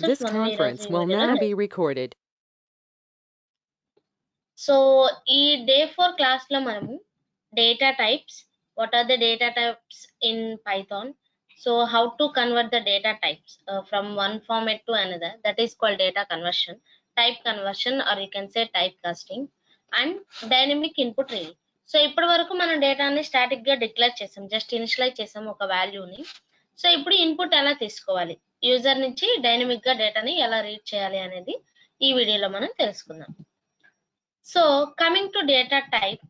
This conference will now be recorded. So ఈ day 4 class లో మనము data types, what are the data types in Python, so how to convert the data types from one format to another, that is called data conversion, type conversion or you can say type casting, and dynamic input reading. So ఇప్పటి వరకు మనం డేటాని static గా declare చేసాం, just initialise చేసాం ఒక వాల్యూని. So ఇప్పుడు ఇన్పుట్ ఎలా తీసుకోవాలి, యూజర్ నుంచి డైనమిక్ గా డేటాని ఎలా రీడ్ చేయాలి అనేది ఈ వీడియోలో మనం తెలుసుకుందాం. So coming to data type,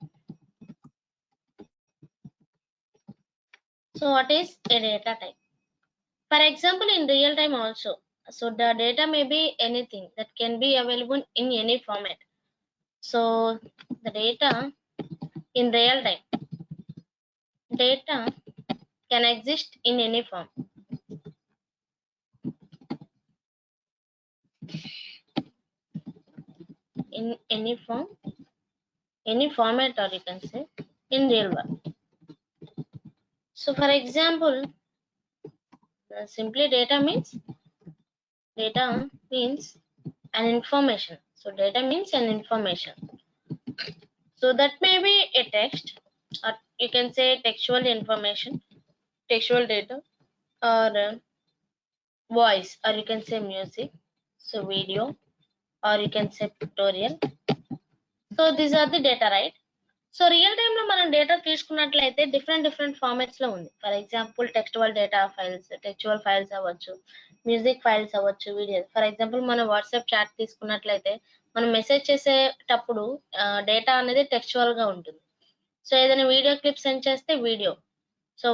so what is a data type? For example, in real time also, so the data may be anything that can be available in any format. So the data in real time, data can exist in any form. In any form, any format, or you can say in real world. So for example, simply data means an information. So data means an information. So that may be a text, or you can say textual information, textual data, or voice, or you can say music, so video, or you can say pictorial. So these are the data, right? So real time లో మనం data తీసుకున్నట్లయితే different formats లో ఉంది. For example textual data files, textual files అవ్వచ్చు, music files అవ్వచ్చు, video. For example మనం WhatsApp chat తీసుకున్నట్లయితే మనం మెసేజ్ చేసేటప్పుడు డేటా అనేది టెక్స్టువల్ గా ఉంటుంది. సో ఏదైనా వీడియో క్లిప్ సెండ్ చేస్తే video, so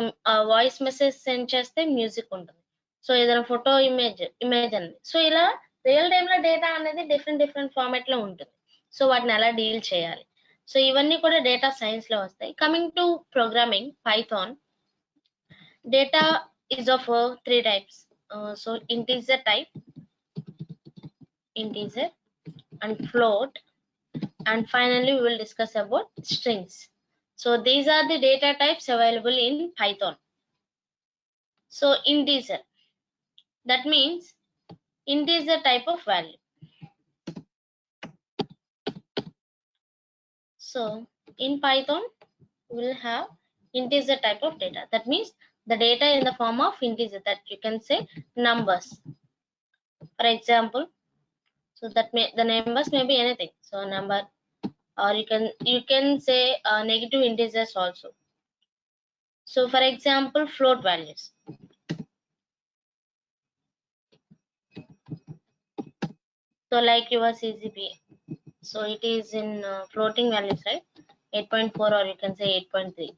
voice message send చేస్తే మ్యూజిక్ ఉంటుంది. సో ఏదైనా ఫోటో, ఇమేజ్ అనేది. సో ఇలా రియల్ టైమ్ లో డేటా అనేది డిఫరెంట్ ఫార్మాట్ లో ఉంటుంది. సో వాటిని ఎలా డీల్ చేయాలి, సో ఇవన్నీ కూడా డేటా సైన్స్ లో వస్తాయి. Coming to programming, Python data is of three types. So integer type, integer, and float, and finally we will discuss about strings. So these are the data types available in Python. So integer, that means integer type of value. So in Python we will have integer type of data, that means the data in the form of integer, that you can say numbers. For example, so that the numbers may be anything, so number, or you can say negative integers also. So for example, float values. So like your CGP, so it is in floating values, right? 8.4, or you can say 8.3.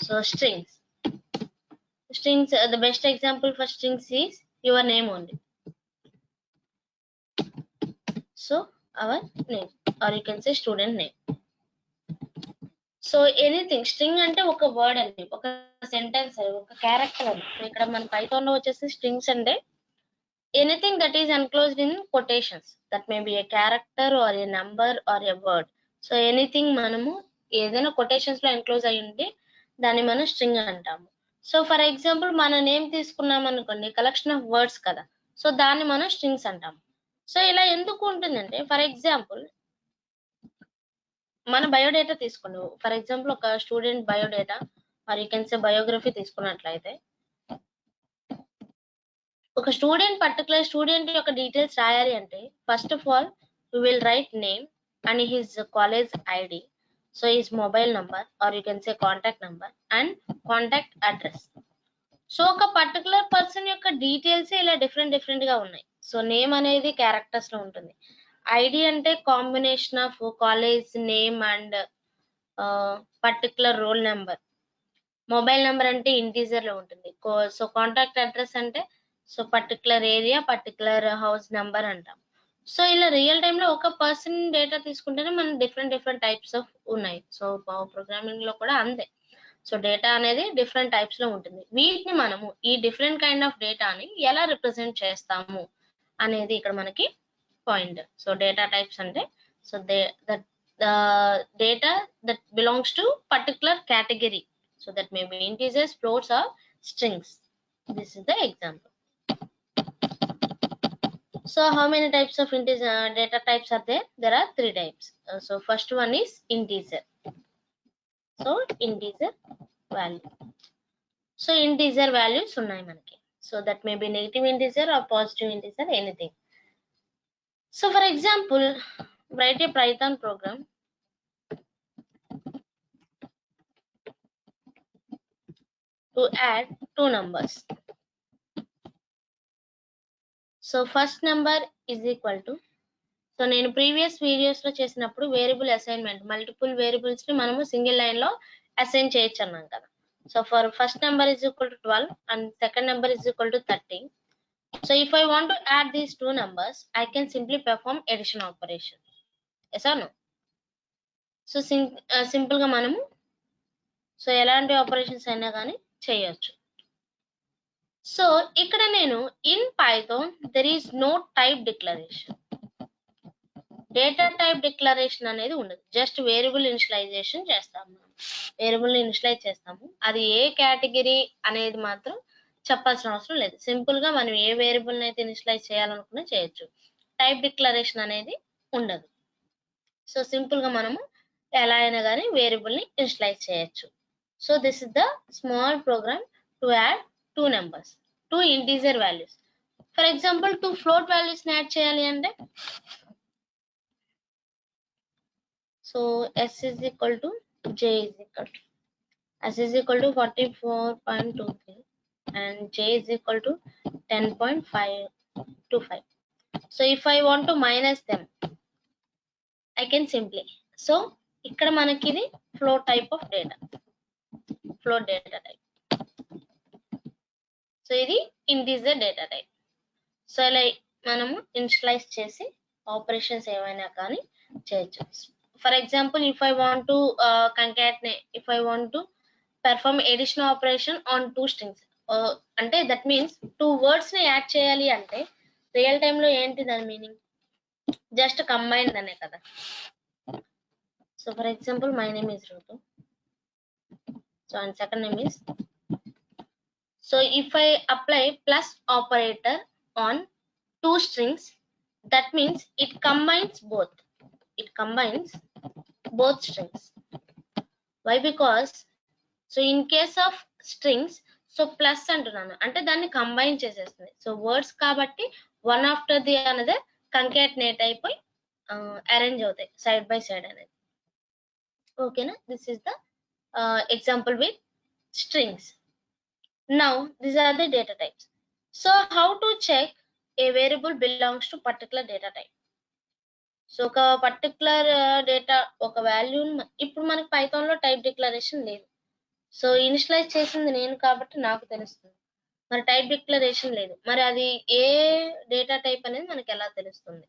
So strings, the best example for strings is your name only. So our name, or you can say student name. So anything, string అంటే ఒక word అండి, ఒక sentence, ఒక character అని. So ఇక్కడ మన Python లో వచ్చేసి స్ట్రింగ్స్ అంటే anything that is enclosed in quotations, that may be a character or a number or a word. So anything మనము ఏదైనా కొటేషన్స్ లో ఎన్క్లోజ్ అయి ఉంటే దాన్ని మనం స్ట్రింగ్ అంటాము. సో ఫర్ ఎగ్జాంపుల్ మన నేమ్ తీసుకున్నాం అనుకోండి, కలెక్షన్ ఆఫ్ వర్డ్స్ కదా, సో దాన్ని మనం స్ట్రింగ్స్ అంటాము. సో ఇలా ఎందుకు ఉంటుందంటే, ఫర్ ఎగ్జాంపుల్ మన బయోడేటా తీసుకోండి. ఫర్ ఎగ్జాంపుల్ ఒక student biodata, or you can say biography తీసుకున్నట్లయితే, ఒక పర్టికులర్ స్టూడెంట్ యొక్క డీటెయిల్స్ రాయాలి అంటే first of all we will write name and his college ID, so his mobile number, or you can say contact number, and contact address. So ఒక particular person యొక్క details ఇలా different గా ఉన్నాయి. So name అనేది characters లో ఉంటుంది, ID అంటే combination of college name and particular roll number, mobile number అంటే ఇంటీజర్ లో ఉంటుంది. సో కాంటాక్ట్ అడ్రస్ అంటే so particular area, particular house number అంటాం. సో ఇలా రియల్ టైమ్ లో ఒక పర్సన్ డేటా తీసుకుంటేనే మనం డిఫరెంట్ టైప్స్ ఆఫ్ ఉన్నాయి. సో ప్రోగ్రామింగ్ లో కూడా అంతే. సో డేటా అనేది డిఫరెంట్ టైప్స్ లో ఉంటుంది. వీటిని మనము ఈ డిఫరెంట్ కైండ్ ఆఫ్ డేటాని ఎలా రిప్రజెంట్ చేస్తాము అనేది ఇక్కడ మనకి పాయింట్. సో డేటా టైప్స్ అంటే so the data that belongs to particular category, so that may be integers, floats, or strings. This is the example. So how many types of integer data types are there? There are 3 types. So first one is integer. So integer value. So integer values ఉన్నాయి మనకి. So that may be negative integer or positive integer, anything. So for example, write a Python program to add 2 numbers. So first number is equal to, so నేను previous videos లో చేసినప్పుడు variable assignment multiple variables ని మనము single line లో assign చేయొచ్చు అన్నాం కదా. So for first number is equal to 12 and second number is equal to 13. So if I want to add these 2 numbers, I can simply perform addition operation. yes or no? So simple గా మనము so ఎలాంటి operations అయినా కానీ చేయొచ్చు. So ఇక్కడ నేను in Python there is no type declaration. Data type declaration అనేది ఉండదు. జస్ట్ వేరియబుల్ ఇనిషియలైజేషన్ చేస్తాము. వేరియబుల్ ని ఇనిషియలైజ్ చేస్తాము. అది ఏ కేటగిరీ అనేది మాత్రం చెప్పాల్సిన అవసరం లేదు. సింపుల్ గా మనం ఏ వేరియబుల్ అయితే ఇనిషియలైజ్ చేయాలనుకున్నా చేయొచ్చు. టైప్ డిక్లరేషన్ అనేది ఉండదు. సో సింపుల్ గా మనము ఎలా అయినా కానీ వేరియబుల్ ని ఇనిషియలైజ్ చేయొచ్చు. So this is the small program to add 2 numbers, 2 integer values. For example 2 float values ని యాడ్ చేయాలి అంటే, so s is equal to j is equal to s is equal to 44.23 and j is equal to 10.525. so if I want to minus them, I can simply, so ఇక్కడ మనకి ఇది float type of data, float data type. So ఇది integer data type. So ఇలా మనము initialise చేసి operations ఏమైనా కానీ చేయొచ్చు. For example, if I want to concatenate, if I want to perform addition operation on 2 strings, అంటే that means 2 words ని add చేయాలి అంటే రియల్ టైమ్ లో ఏంటి దాని మీనింగ్? జస్ట్ కంబైన్డ్ అనే కదా. So for example my name is Rutu, so and second name is, so if I apply plus operator on 2 strings, that means it combines both. It combines both strings. Why? Because so in case of strings, so plus అంటున్నాను అంటే దాన్ని combine చేసేస్తుంది. So words కాబట్టి one after the another concatenate అయిపోయి arrange అవుతాయి side by side అనేది. ఓకేనా? This is the example with strings. Now these are the data types. So how to check a variable belongs to particular data type? So ఒక particular data ఒక value, ఇప్పుడు మనకి Python లో type declaration లేదు. So initialize చేసింది నేను కాబట్టి నాకు తెలుస్తుంది. మరి టైప్ డిక్లరేషన్ లేదు, మరి అది ఏ డేటా టైప్ అనేది మనకి ఎలా తెలుస్తుంది?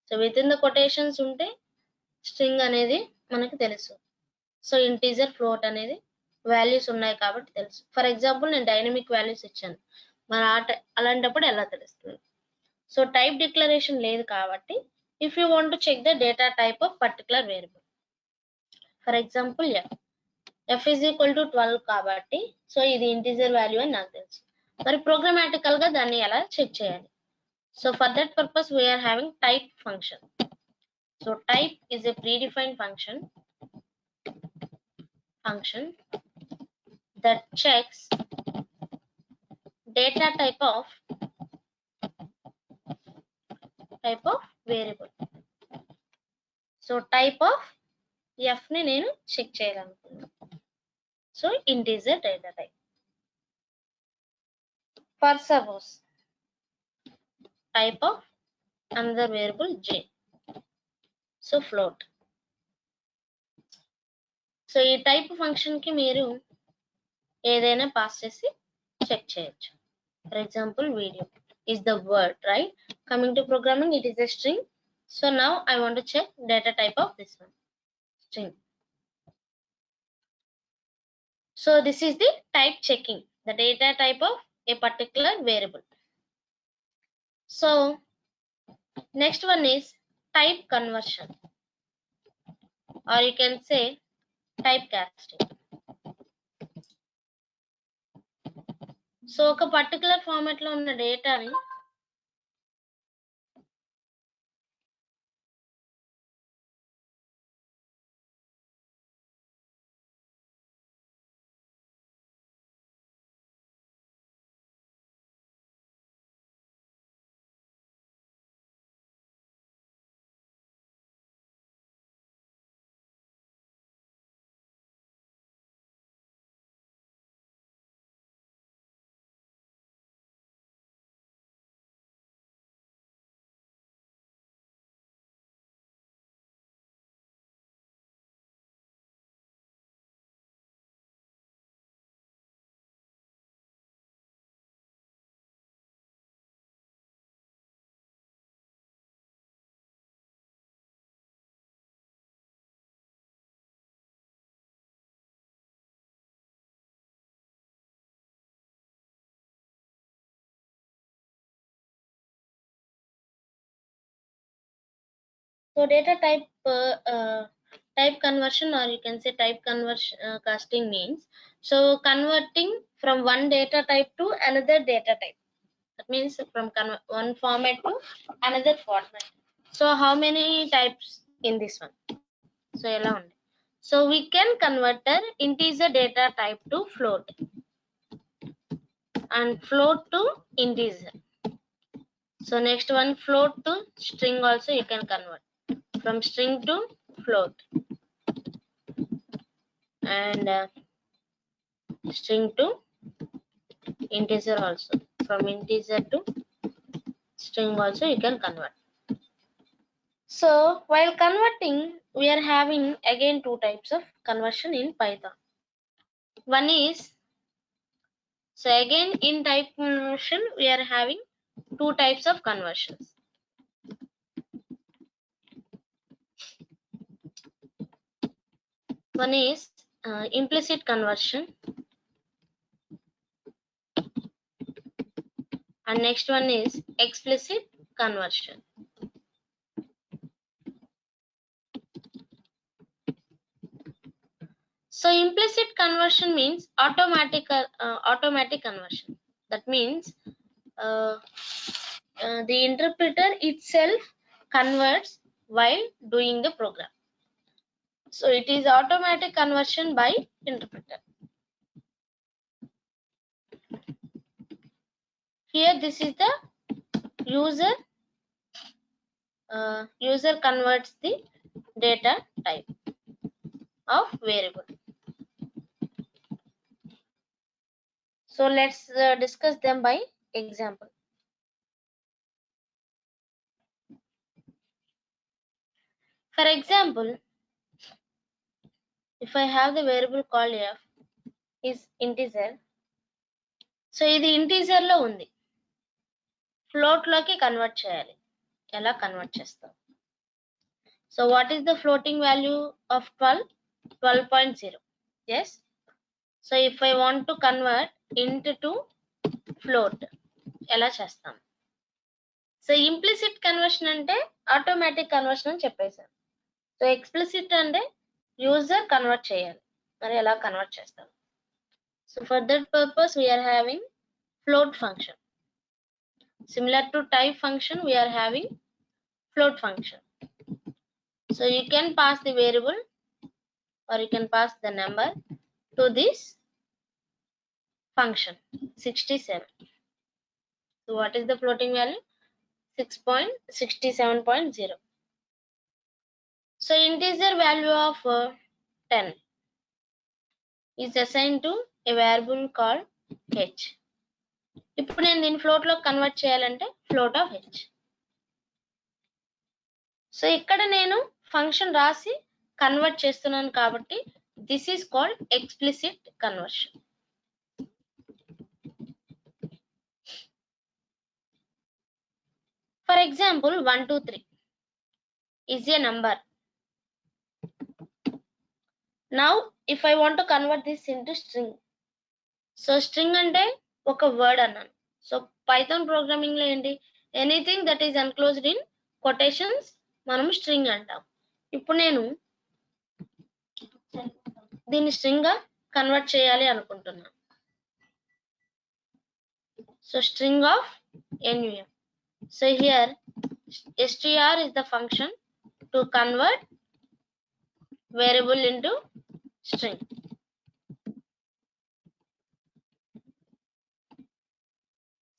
So with in the quotations ఉంటే స్ట్రింగ్ అనేది మనకి తెలుసు. సో ఇంటీజర్, ఫ్లోట్ అనేది వాల్యూస్ ఉన్నాయి కాబట్టి తెలుసు. ఫర్ ఎగ్జాంపుల్ నేను డైనమిక్ వాల్యూస్ ఇచ్చాను, మరి అలాంటప్పుడు ఎలా తెలుస్తుంది? సో టైప్ డిక్లరేషన్ లేదు కాబట్టి if you want to check the data type of particular variable, for example f is equal to 12 కాబట్టి సో ఇది ఇంటీజర్ వాల్యూ అని నాకు తెలుసు. మరి ప్రోగ్రామాటికల్ గా దాన్ని ఎలా చెక్ చేయాలి? So for that purpose we are having type function. so type is a predefined function that checks data type of variable. So type of f ని నేను చెక్ చేయాలనుకున్నాను. So integer data type. For suppose type of another variable j, so float. So ఈ type function కి మీరు ఏదైనా pass చేసి check చేయొచ్చు. For example video is the word, right? Coming to programming, it is a string. So now I want to check data type of this one, string. So this is the type checking, the data type of a particular variable. So next one is type conversion, or you can say typecasting. So ఒక particular format లో ఉన్న డేటాని So data type conversion, or you can say type conversion casting means so converting from one data type to another data type. That means from one format to another format. So how many types in this one? So ela undi. So we can convert an integer data type to float and float to integer. So next one, float to string also you can convert, from string to float, and string to integer also, from integer to string also you can convert. So while converting, we are having again two types of conversion in Python. One is, so again in type conversion we are having two types of conversions. One is implicit conversion, and next one is explicit conversion. So implicit conversion means automatic conversion. That means the interpreter itself converts while doing the program. So it is automatic conversion by interpreter. Here this is the user converts the data type of variable. So let's discuss them by example. For example, if I have the variable called f is integer, so ఇది integer లో ఉంది, float లోకి convert చేయాలి. ఎలా convert చేస్తాం? So what is the floating value of 12? 12.0. Yes. So if I want to convert int to float, ఎలా చేస్తాం? So implicit conversion అంటే ఆటోమేటిక్ కన్వర్షన్ అని చెప్పేశాను. సో explicit అంటే యూజర్ కన్వర్ట్ చేయాలి. మరి ఎలా కన్వర్ట్ చేస్తాం? So for that purpose we are having float function. Similar to type function, we are having float function. So you can pass the variable or you can pass the number to this function 67. So what is the floating value? 6.67.0. So integer value of 10 is assigned to a variable called h. ఇప్పుడు నేను దీన్ని float లో convert చేయాలంటే float of h. So ఇక్కడ నేను function రాసి convert చేస్తున్నాను కాబట్టి this is called explicit conversion. For example 1 2 3 is a number. Now if I want to convert this into string, so string అంటే ఒక వర్డ్ అన్నాను. సో పైథాన్ ప్రోగ్రామింగ్ లో ఏంటి, anything that is enclosed in quotations మనం string అంటాం. ఇప్పుడు నేను దీన్ని స్ట్రింగ్ గా కన్వర్ట్ చేయాలి అనుకుంటున్నాను. So string of NUM. So here str is the function to convert variable into string.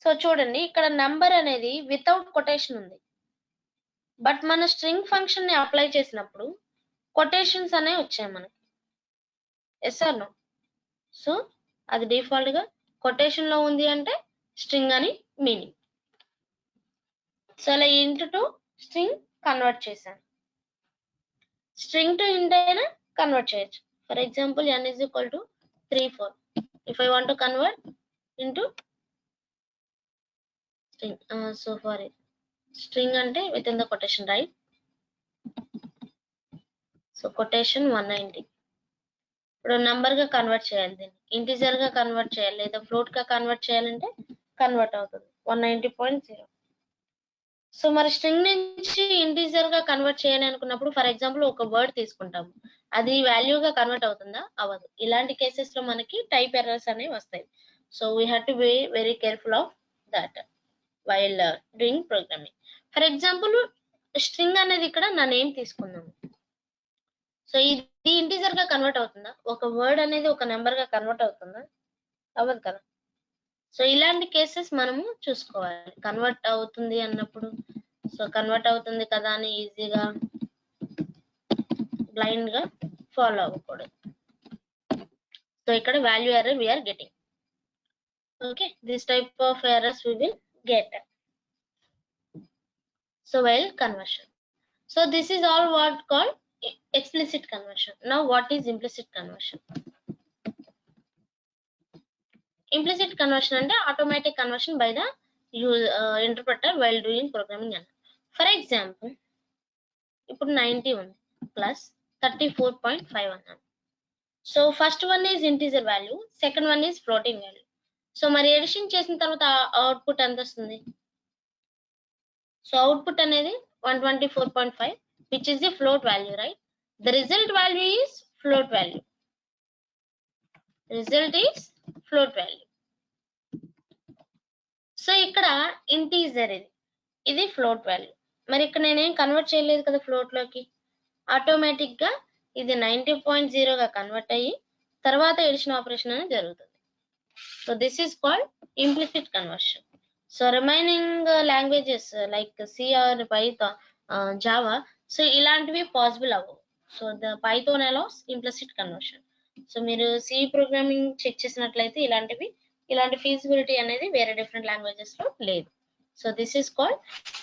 So చూడండి ఇక్కడ నంబర్ అనేది వితౌట్ కొటేషన్ ఉంది, బట్ మన స్ట్రింగ్ ఫంక్షన్ ని అప్లై చేసినప్పుడు కొటేషన్స్ అనేవి వచ్చాయి మనకి. Yes or no? సో అది డిఫాల్ట్ గా కొటేషన్ లో ఉంది అంటే స్ట్రింగ్ అని మీనింగ్. సో అలా ఇంట్ టు స్ట్రింగ్ కన్వర్ట్ చేశాను. స్ట్రింగ్ టు ఇంట్ అయినా కన్వర్ట్ చేయొచ్చు. For example n is equal to 3 4. If I want to convert into string, so for it string అంటే within the quotation, right? So quotation 190. ఇప్పుడు number గా convert చేయాలి, దీన్ని integer గా convert చేయాలి లేదా ఫ్లోట్ గా కన్వర్ట్ చేయాలంటే కన్వర్ట్ అవుతుంది 190.0. సో మరి స్ట్రింగ్ నుంచి ఇంటీజర్ గా కన్వర్ట్ చేయాలి అనుకున్నప్పుడు ఫర్ ఎగ్జాంపుల్ ఒక వర్డ్ తీసుకుంటాము, అది వాల్యూగా కన్వర్ట్ అవుతుందా? అవ్వదు. ఇలాంటి కేసెస్ లో మనకి టైప్ ఎర్రర్స్ అనేవి వస్తాయి. So we have to be very careful of that while doing programming. For example string అనేది ఇక్కడ నా నేమ్ తీసుకుందాము. సో ఇది ఇంటీజర్ గా కన్వర్ట్ అవుతుందా? ఒక వర్డ్ అనేది ఒక నెంబర్ గా కన్వర్ట్ అవుతుందా? అవ్వదు కదా. సో ఇలాంటి కేసెస్ మనము చూసుకోవాలి. కన్వర్ట్ అవుతుంది అన్నప్పుడు సో కన్వర్ట్ అవుతుంది కదా అని ఈజీగా బ్లైండ్ గా ఫాలో అవ్వకూడదు. సో ఇక్కడ value error we're getting. Okay, this type of errors we will get. So while conversion, so this is all what called explicit conversion. Now what is implicit conversion? Implicit conversion అంటే automatic conversion by the interpreter while doing programming. For example, ఇప్పుడు 90 ఉంది plus 34.5 అన్నాను. So first one is integer value, second one is floating value. So మరి edition చేసిన తర్వాత output ఎంత వస్తుంది? So output అనేది 124.5 which is the float value, right? The result value is float value. Result is float value. So ఇక్కడ integer ఇది float value. మరి ఇక్కడ నేనేం కన్వర్ట్ చేయలేదు కదా ఫ్లోట్ లోకి. ఆటోమేటిక్ గా ఇది 90.0 గా కన్వర్ట్ అయ్యి తర్వాత ఎడిషన్ ఆపరేషన్ అనేది జరుగుతుంది. So this is called implicit conversion. So remaining languages like C or Python, Java, so ఇలాంటివి పాసిబుల్ అవ్వవు. So the Python allows implicit conversion. So మీరు సి ప్రోగ్రామింగ్ చెక్ చేసినట్లయితే ఇలాంటి ఫీజిబిలిటీ అనేది వేరే డిఫరెంట్ లాంగ్వేజెస్ లో లేదు. So this is called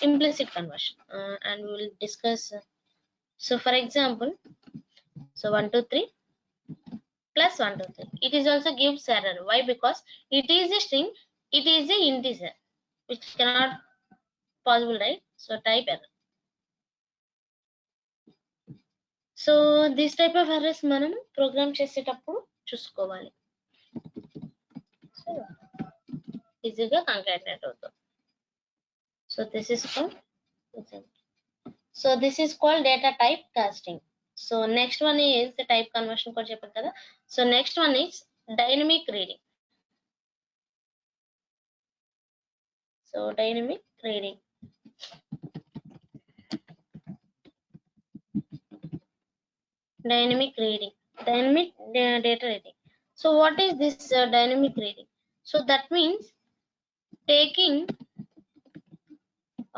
implicit conversion and we will discuss. So for example, so 1 2 3 plus 1 2 3, it is also gives error. Why? Because it is a string, it is a integer which cannot possible, right? So type error. So this type of errors మనం program చేసేటప్పుడు చూసుకోవాలి. So ఈజీగా concatenate అవుతాం. So this is called data type casting. So next one is the type conversion కూడా చెప్పాను కదా. So next one is dynamic reading. So dynamic reading, dynamic data reading. So what is this dynamic reading? So that means taking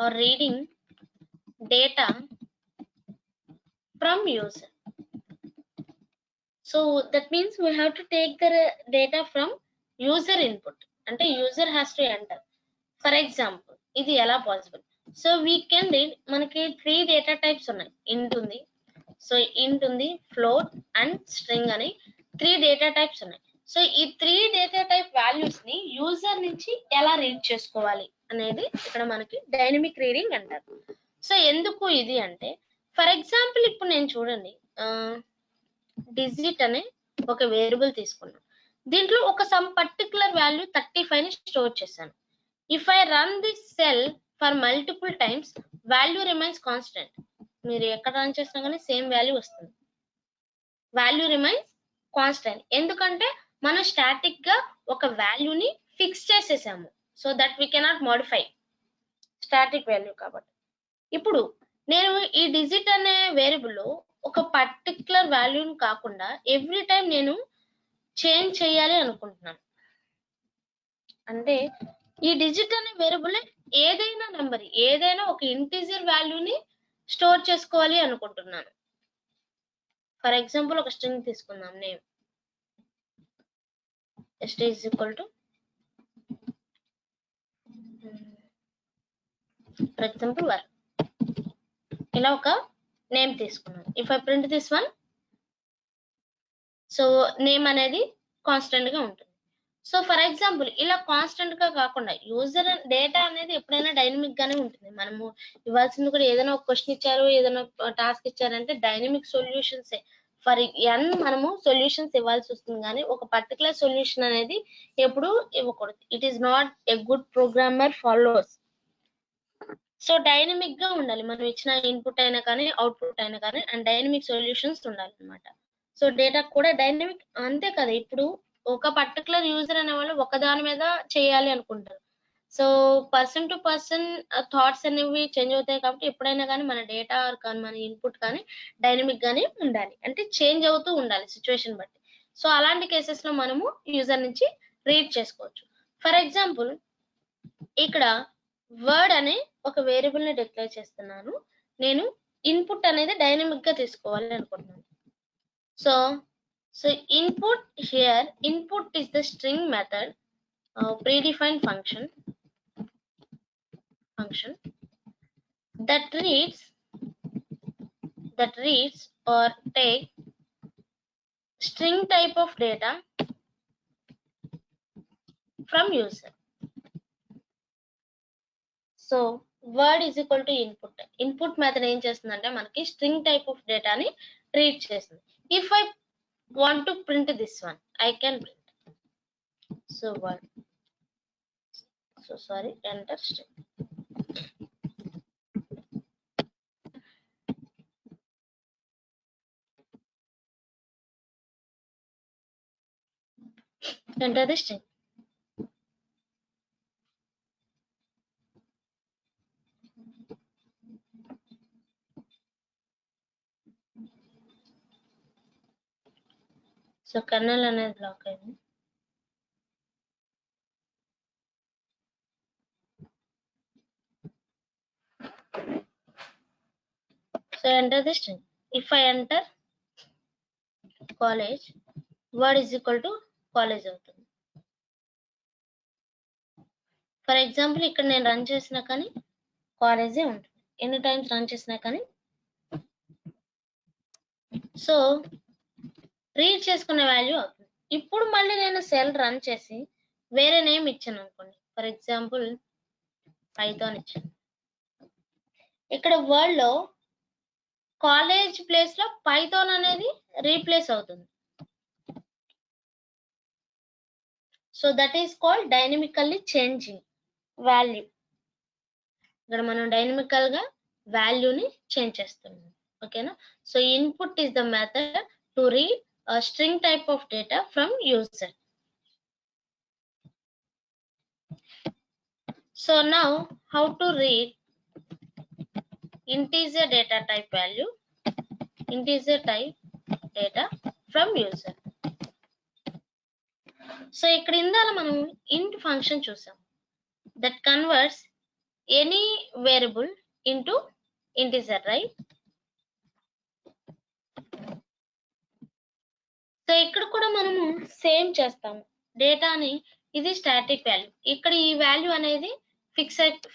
or reading data from user. So that means we have to take the data from user input, ante user has to enter. For example, ఇది ఎలా possible? So we can read, మనకి 3 data types ఉన్నాయి. int ఉంది, so int ఉంది, float and string అని 3 data types ఉన్నాయి. So ఈ 3 data type values ని యూజర్ నుంచి ఎలా రీడ్ చేసుకోవాలి అనేది ఇక్కడ మనకి డైనమిక్ రీడింగ్ అంటారు. సో ఎందుకు ఇది అంటే, ఫర్ ఎగ్జాంపుల్ ఇప్పుడు నేను చూడండి డిజిట్ అనే ఒక వేరియబుల్ తీసుకున్నాను. దీంట్లో ఒక సమ్ పర్టికులర్ వాల్యూ 35 ని స్టోర్ చేశాను. If I run this cell for multiple times, value remains constant. మీరు ఎక్కడ రన్ చేసినా కానీ సేమ్ వాల్యూ వస్తుంది. వాల్యూ రిమైన్స్ కాన్స్టెంట్ ఎందుకంటే మనం స్టాటిక్ గా ఒక వాల్యూని ఫిక్స్ చేసేసాము. So that we cannot modify, static value కాబట్టి. ఇప్పుడు నేను ఈ డిజిట్ అనే వేరియబుల్ లో ఒక పర్టికులర్ వాల్యూని కాకుండా ఎవ్రీ టైం నేను చేంజ్ చేయాలి అనుకుంటున్నాను. అంటే ఈ డిజిట్ అనే వేరియబుల్ ఏదైనా నెంబర్, ఏదైనా ఒక ఇంటీజర్ వాల్యూని స్టోర్ చేసుకోవాలి అనుకుంటున్నాను. ఫర్ ఎగ్జాంపుల్ ఒక స్ట్రింగ్ తీసుకుందాం, name st is equal to, for example 1. ఇలా ఒక నేమ్ తీసుకున్నాను. If I print this one, so name అనేది కాన్స్టెంట్ గా ఉంటుంది. సో ఫర్ ఎగ్జాంపుల్ ఇలా కాన్స్టెంట్ గా కాకుండా యూజర్ డేటా అనేది ఎప్పుడైనా డైనమిక్ గానే ఉంటుంది. మనము ఇవ్వాల్సింది కూడా ఏదైనా ఒక క్వశ్చన్ ఇచ్చారు, ఏదైనా టాస్క్ ఇచ్చారంటే డైనమిక్ సొల్యూషన్స్ ఫర్ ఎన్ మనము సొల్యూషన్స్ ఇవ్వాల్సి వస్తుంది, కానీ ఒక పర్టికులర్ సొల్యూషన్ అనేది ఎప్పుడు ఇవ్వకూడదు. It is not a good programmer follows. So dynamic గా ఉండాలి, మనం ఇచ్చిన ఇన్పుట్ అయినా కానీ అవుట్పుట్ అయినా కానీ, అండ్ డైనమిక్ సొల్యూషన్స్ ఉండాలి అనమాట. సో డేటా కూడా డైనమిక్ అంతే కదా, ఇప్పుడు ఒక పర్టికులర్ యూజర్ అనే వాళ్ళు ఒక దాని మీద చేయాలి అనుకుంటారు. So person to person thoughts అనేవి చేంజ్ అవుతాయి కాబట్టి ఎప్పుడైనా కానీ మన డేటా కానీ మన ఇన్పుట్ కానీ డైనమిక్ గానే ఉండాలి, అంటే చేంజ్ అవుతూ ఉండాలి సిచ్యువేషన్ బట్టి. సో అలాంటి కేసెస్ లో మనము యూజర్ నుంచి రీడ్ చేసుకోవచ్చు. ఫర్ ఎగ్జాంపుల్ ఇక్కడ వర్డ్ అనే ఒక వేరియబుల్ ని డిక్లేర్ చేస్తున్నాను, నేను ఇన్పుట్ అనేది డైనమిక్ గా తీసుకోవాలి అనుకుంటున్నాను. So input here, input is the string method predefined function that reads or take string type of data from user. So word is equal to input method ఏం చేస్తుందంటే మనకి string type of data ని read చేస్తుంది. If I want to print this one, I can print. So word, enter string. Enter the string. So colonel అనేది black అయింది. So enter the string. If I enter college, word is equal to college అవుతుంది. For example ఇక్కడ నేను run చేసినా కానీ కాలేజే ఉంటుంది, ఎన్ని టైమ్స్ రన్ చేసినా కానీ. సో రీడ్ చేసుకునే వాల్యూ అవుతుంది. ఇప్పుడు మళ్ళీ నేను సెల్ రన్ చేసి వేరే నేమ్ ఇచ్చాను అనుకోండి, ఫర్ ఎగ్జాంపుల్ పైథాన్ ఇచ్చాను. ఇక్కడ వర్డ్ లో కాలేజ్ ప్లేస్ లో పైథాన్ అనేది రీప్లేస్ అవుతుంది. So that is called dynamically changing value. ఇక్కడ మనం డైనమికల్ గా వాల్యూని చేంజ్ చేస్తున్నాం, ఓకేనా. So input is the method to read a string type of data from user. So now how to read integer data type value, integer type data from user. So ఇక్కడ ఇందాల మనం int function చూసాం, that converts any variable into integer, right? So ఇక్కడ కూడా మనము same చేస్తాము, డేటాని ఇది static value, ఇక్కడ ఈ వాల్యూ అనేది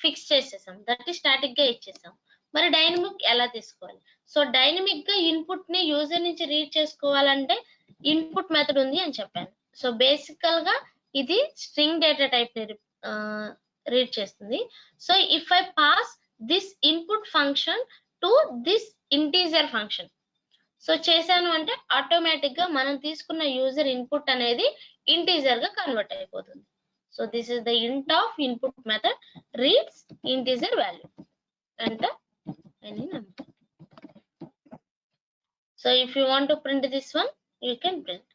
ఫిక్స్ చేసేసాం, దట్ ఈ స్టాటిక్ గా ఇచ్చేసాం. మరి డైనమిక్ ఎలా తీసుకోవాలి? సో డైనమిక్ గా ఇన్పుట్ ని యూజర్ నుంచి రీడ్ చేసుకోవాలంటే ఇన్పుట్ మెథడ్ ఉంది అని చెప్పాను. సో బేసికల్ గా ఇది స్ట్రింగ్ డేటా టైప్ ని రీడ్ చేస్తుంది. So if I pass this input function to this integer function, so చేశాను అంటే ఆటోమేటిక్ గా మనం తీసుకున్న యూజర్ ఇన్పుట్ అనేది ఇంటీజర్ గా కన్వర్ట్ అయిపోతుంది. So this is the int of input method reads integer value, enter any number. So if you want to print this one, you can print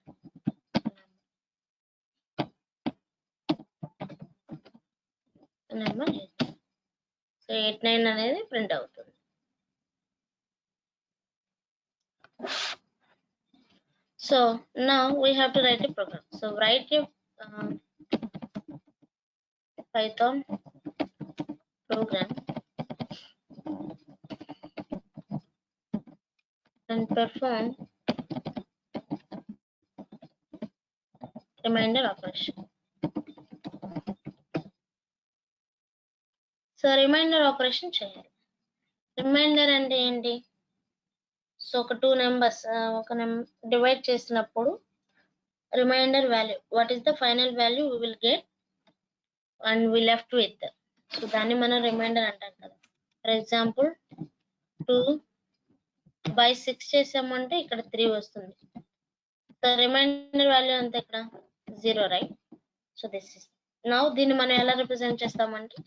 number 8. So 89 అనేది print అవుతుంది. So now we have to write a program. So write a Python program and perform remainder operation. So remainder operation చేయాలి. Remainder అంటే ఏంటి? So ఒక 2 numbers ఒక divide చేసినప్పుడు remainder value, what is the final value we will get and we left with, so దాన్ని మనం reminder అంటాం కదా. ఫర్ ఎగ్జాంపుల్ 2/6 చేసామంటే ఇక్కడ 3 వస్తుంది. సో రిమైండర్ వాల్యూ అంతా ఇక్కడ 0, right? So this is now దీన్ని మనం ఎలా రిప్రజెంట్ చేస్తామంటే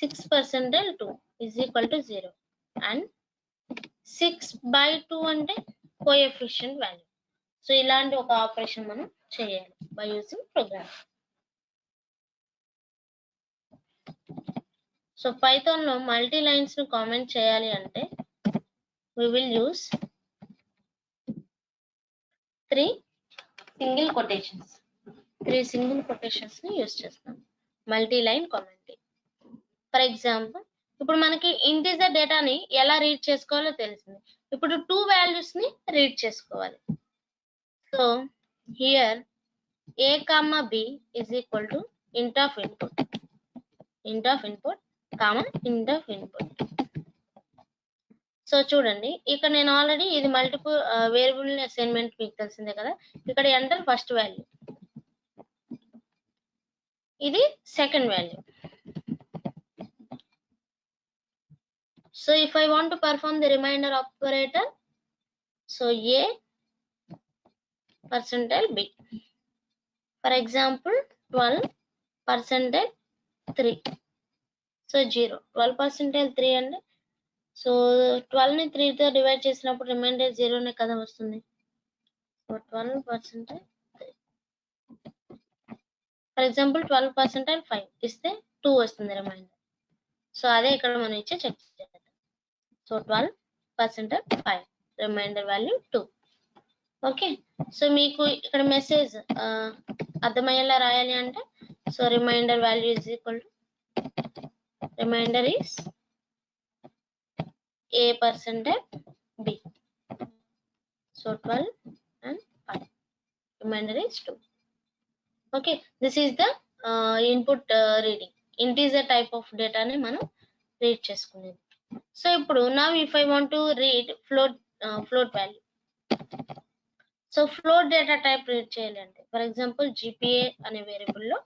6% 2 is equal to 0 and 6/2 అంటే కోఎఫిషియంట్ వాల్యూ. సో ఇలాంటి ఒక ఆపరేషన్ మనం చేయాలి by using program. So Python లో మల్టీ లైన్స్ ను కామెంట్ చేయాలి అంటే we will use 3 single quotations. 3 single quotations ని యూస్ చేస్తాం multi line commenting. For example ఇప్పుడు మనకి ఇంటిజర్ డేటాని ఎలా రీడ్ చేసుకోవాలో తెలిసింది. ఇప్పుడు 2 వాల్యూస్ ని రీడ్ చేసుకోవాలి. So here a, b is equal to int of input comma int of input. So చూడండి ఇక్కడ నేను ఆల్రెడీ ఇది మల్టిపుల్ వేరియబుల్ అసైన్మెంట్ మీకు తెలిసిందే కదా. ఇక్కడ ఎంటర్ ఫస్ట్ వాల్యూ, ఇది second value. So if I want to perform the remainder operator, so a percentile b. For example 12 percentile 3. So 0. 12 percentile 3 and so 12 ని 3 తో డివైడ్ చేసినప్పుడు రిమైండర్ 0 నే కదా వస్తుంది. So 12 percentile 3. For example 12 percentile 5 ఇస్తే 2 వస్తుంది reminder. So అదే ఇక్కడ మనం ఇచ్చే చెక్ చేద్దాం. So 12 percentile 5 remainder value 2. Okay, so మీకు ఇక్కడ మెసేజ్ అర్థమయ్యేలా రాయాలి అంటే so remainder value is equal to remainder is a percentile b. So 12 and 5 remainder is 2. Okay, this is the input reading. Integer type of data ni మనం read చేసుకునేది. So ఇప్పుడు now if I want to read float value. So float data type read చేయాలి అంటే for example GPA అనే variable లో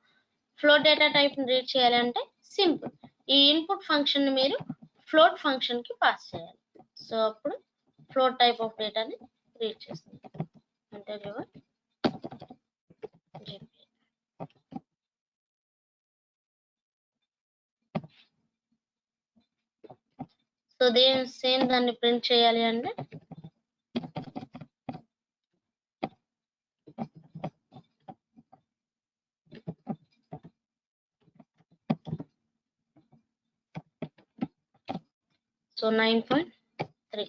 float data type ని read చేయాలి అంటే సింపుల్, ఈ ఇన్పుట్ ఫంక్షన్ ని మీరు float ఫంక్షన్ కి పాస్ చేయాలి. సో అప్పుడు float టైప్ ఆఫ్ డేటాని రీడ్ చేస్తుంది అంటే యువర్ GPA. సో సేమ్ దాన్ని ప్రింట్ చేయాలి అంటే సో 9.3.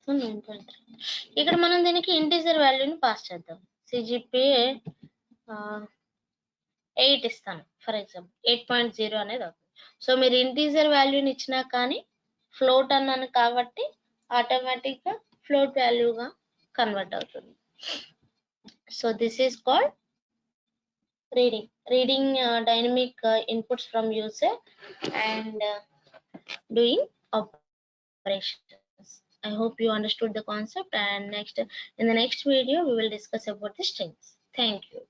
సో 9.3 ఇక్కడ మనం దీనికి ఇంటిజర్ వాల్యూని పాస్ చేద్దాం. CGPA 8 ఇస్తాను ఫర్ ఎగ్జాంపుల్ 8.0 అనేది అవుతుంది. సో మీరు ఇంటిజర్ వాల్యూని ఇచ్చినా కానీ ఫ్లోట్ అన్నాను కాబట్టి ఆటోమేటిక్ గా ఫ్లోట్ వాల్యూగా కన్వర్ట్ అవుతుంది. So this is called reading dynamic inputs from user and doing operations. I hope you understood the concept, and in the next video we will discuss about the strings. Thank you.